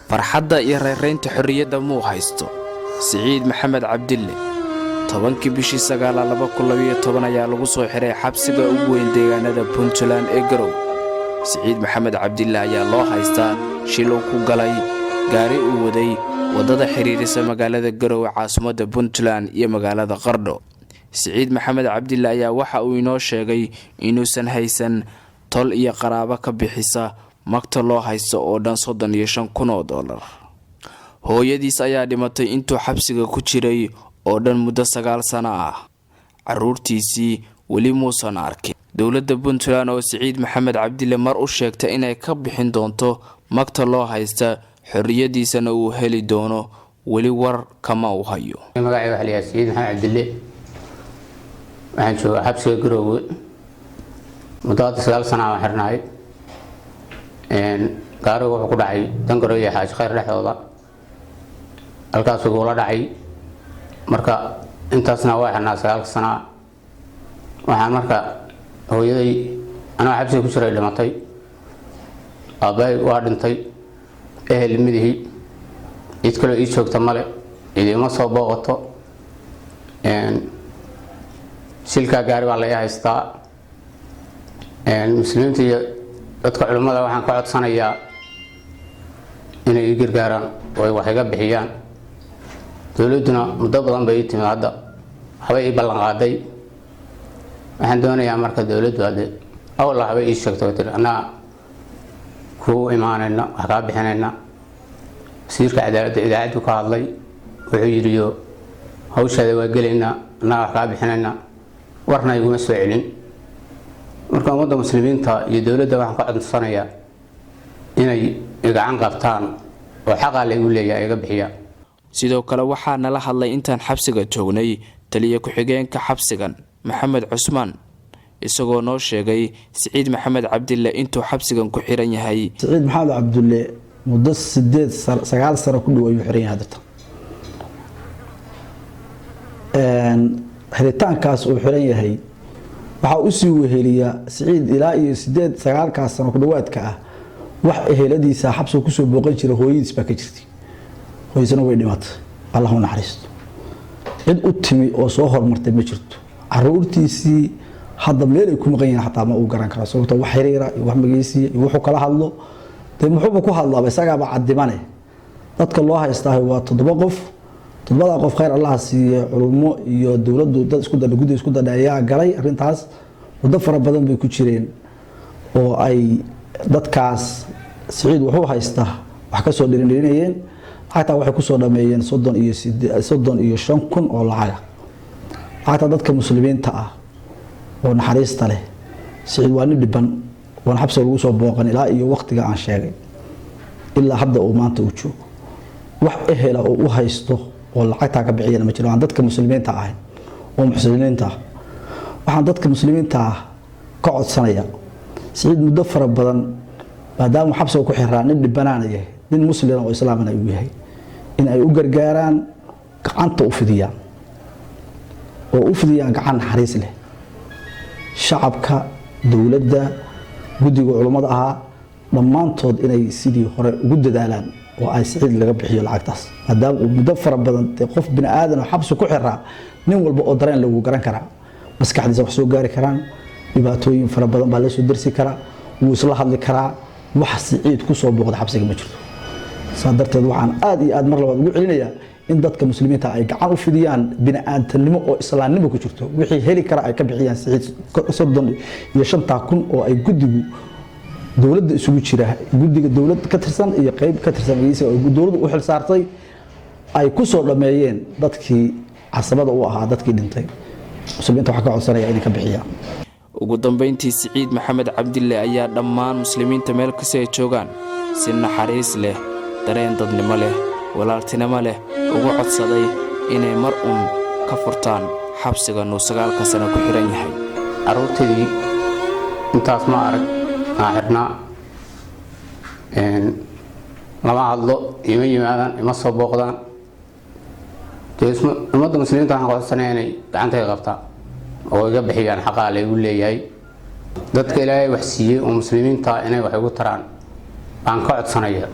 farxadda iyo reereynta xorriyadda muu haysto Siciid Maxamed Cabdille 10 bishii 2012 ayaa lagu soo xiray xabsiga ugu weyn deegaanada Puntland ee Garow. Siciid Maxamed Cabdille ayaa loo haystaa shil uu ku galay gaari uu waday wadada xiriirisa magaalada Garow caasimadda Puntland iyo magaalada Qardho. Siciid Maxamed Cabdille ayaa waxa uu inoo sheegay inuusan haysan tol iyo qaraabo ka bixisa magta loo haysto oo dhan $35,000. hooyadiis ayaa dhimatay intuu xabsiga ku jiray oo dhan muddo 9 sano ah. caruurtiisii weli muusan arkin. dowladda Puntland oo Siciid Maxamed Cabdille mar u sheegtay inay ka bixin doonto magta loo haysta xorriyadiisana uu heli doono weli war kama u hayo. magacayga waxa la yiraahdaa Siciid Maxamed Cabdille waxaan joogaa xabsiga Garowe muddo 9 sano ah xirnaay gaarigu wuxuu ku dhacay Dangaro iyo Xaaji Khayr dhexdooda halkaas uu la dhacay marka intaasna waa xirnaa 9 sano waxaan marka hooyaday anaa xabsiga ku jiray dhimatay aabay waa dhintay ehel midihi cid kale ii joogta male idima soo booqato silka gaari baa la haystaa muslimiinta iyo dadka culimada waxaan ka codsanayaa inay ii gargaaraan oo ay wax iga bixiyaan. dowladuna muddo badan bay timid hadda waxba ii ballan qaaday waxaan doonayaa marka dowladdu hadda awla waxba ii sheegto anaa ku imaanayna wax ka bixinayna. wasiirka cadaaladda idaacadu ka hadlay wuxuu yiri hawshaada waa galeynaa anaa wax ka bixinayna warna iguma soo celin. marka ummadda muslimiinta iyo dowladda waxaan ka codsanayaa inay gacan qabtaan oo xaq ah lagu leeyahay iga bixiyaan. sidoo kale waxaa nala hadlay intaan xabsiga joognay taliye ku-xigeenka xabsigan Maxamed Cusmaan isagoo noo sheegay Siciid Maxamed Cabdille intuu xabsigan ku xiran yahay. Siciid Maxamed Cabdille muddo 9 sano ku dhow ayuu xiran yahay hadda. xiritaankaas uu xiran yahay waxa uu sii weheliya Siciid ilaa iyo 9 sano ku dhawaadka ah wax eheladiisa xabsiga ku soo booqan jiray hooyadiis baa ka jirtay. hooyisana way dhimatay Allahu naxariisto. cid u timi oo soo hormartay ma jirto. caruurtiisii hadda meel ay ku maqan yihiin xataa ma uu garan karo sababtoo wax xiriira iyo wax mageysiya iyo wuxuu kala hadlo muxuu ku hadlaa isaga ba cadimane. dadka loo haystaa waa 7 qof. 7 qof khayr Allah siiyo culimo iyo dawladdu dad isku dad guddi isku dad ayaa galay arintaas wada fara badan bay ku jireen oo ay dadkaas Siciid wuxuu haystaa wax ka soo dhirinayeen xataa waxay ku soo dhameeyeen 35,000 oo lacag xataa dadka muslimiinta ah oo naxariista leh Siciid waa nin dhiban oo xabsiga lagu soo booqan ilaa iyo waqtiga aan sheegay ilaa hadda uu maanta u joogo wax ehela oo u haysto oo lacagta ka bixiyana ma jiraan dadka muslimiinta ah oo muslimiinta waxaan dadka muslimiinta ka codsanaya Siciid muddo fara badan maadaama xabsiga ku xiraan nin dhibanaanaya nin muslim oo islaamana uu yahay in ay u gargaaraan gacanta u fidiyaan oo u fidiyaan gacan naxariis leh shacabka dawladda guddiga culimada ah dhammaantood inay sidii hore ugu dadaalaan oo ay Siciid laga bixiyo lacagtaas maadaama uu muddo fara badan qof bini aadan oo xabsi ku xiraa nin walba oo dareen lagu garan karaa maskaxdiisa wax soo gaari karaan dhibaatooyin fara badan baa la soo darsi karaa wuu isla hadli karaa wax Siciid ku soo booqda xabsiga ma jirto. sadarteed waxaan aad iyo aad mar labaad ugu celinayaa in dadka muslimiinta ay gacan u fidiyaan bini aadanimo oo islaamnimo ku jirto wixii heli kara ay ka bixiyaan Siciid 35,000 oo ay guddigu dawladda isugu jira guddiga dawladda ka tirsan iyo qayb ka tirsan oo dawladdu u xil saartay ay ku soo dhameeyeen dadkii casabada u ahaa dadkii dhintay. muslimiinta waxa ka codsanaya inay ka bixiyaan. ugu dambeyntii Siciid Maxamed Cabdille ayaa dhammaan muslimiinta meel kasta ay joogaan si naxariis leh dareen dadnimo leh walaaltinimo leh ugu codsaday inay mar ka furtaan xabsiga uu 9 sano ku xiran yahay. caruurtaydi intaas ma arag xirnaa lama hadlo ima yimaadaan ima soo booqdaan. ummadda muslimiinta waxaan codsanayaa inay gacantay qabtaan oo iga bixiyaan xaqa lagu leeyahay. dadka Ilaahay wax siiyay oo muslimiinta inay wax ugu taraan baan ka codsanayaa.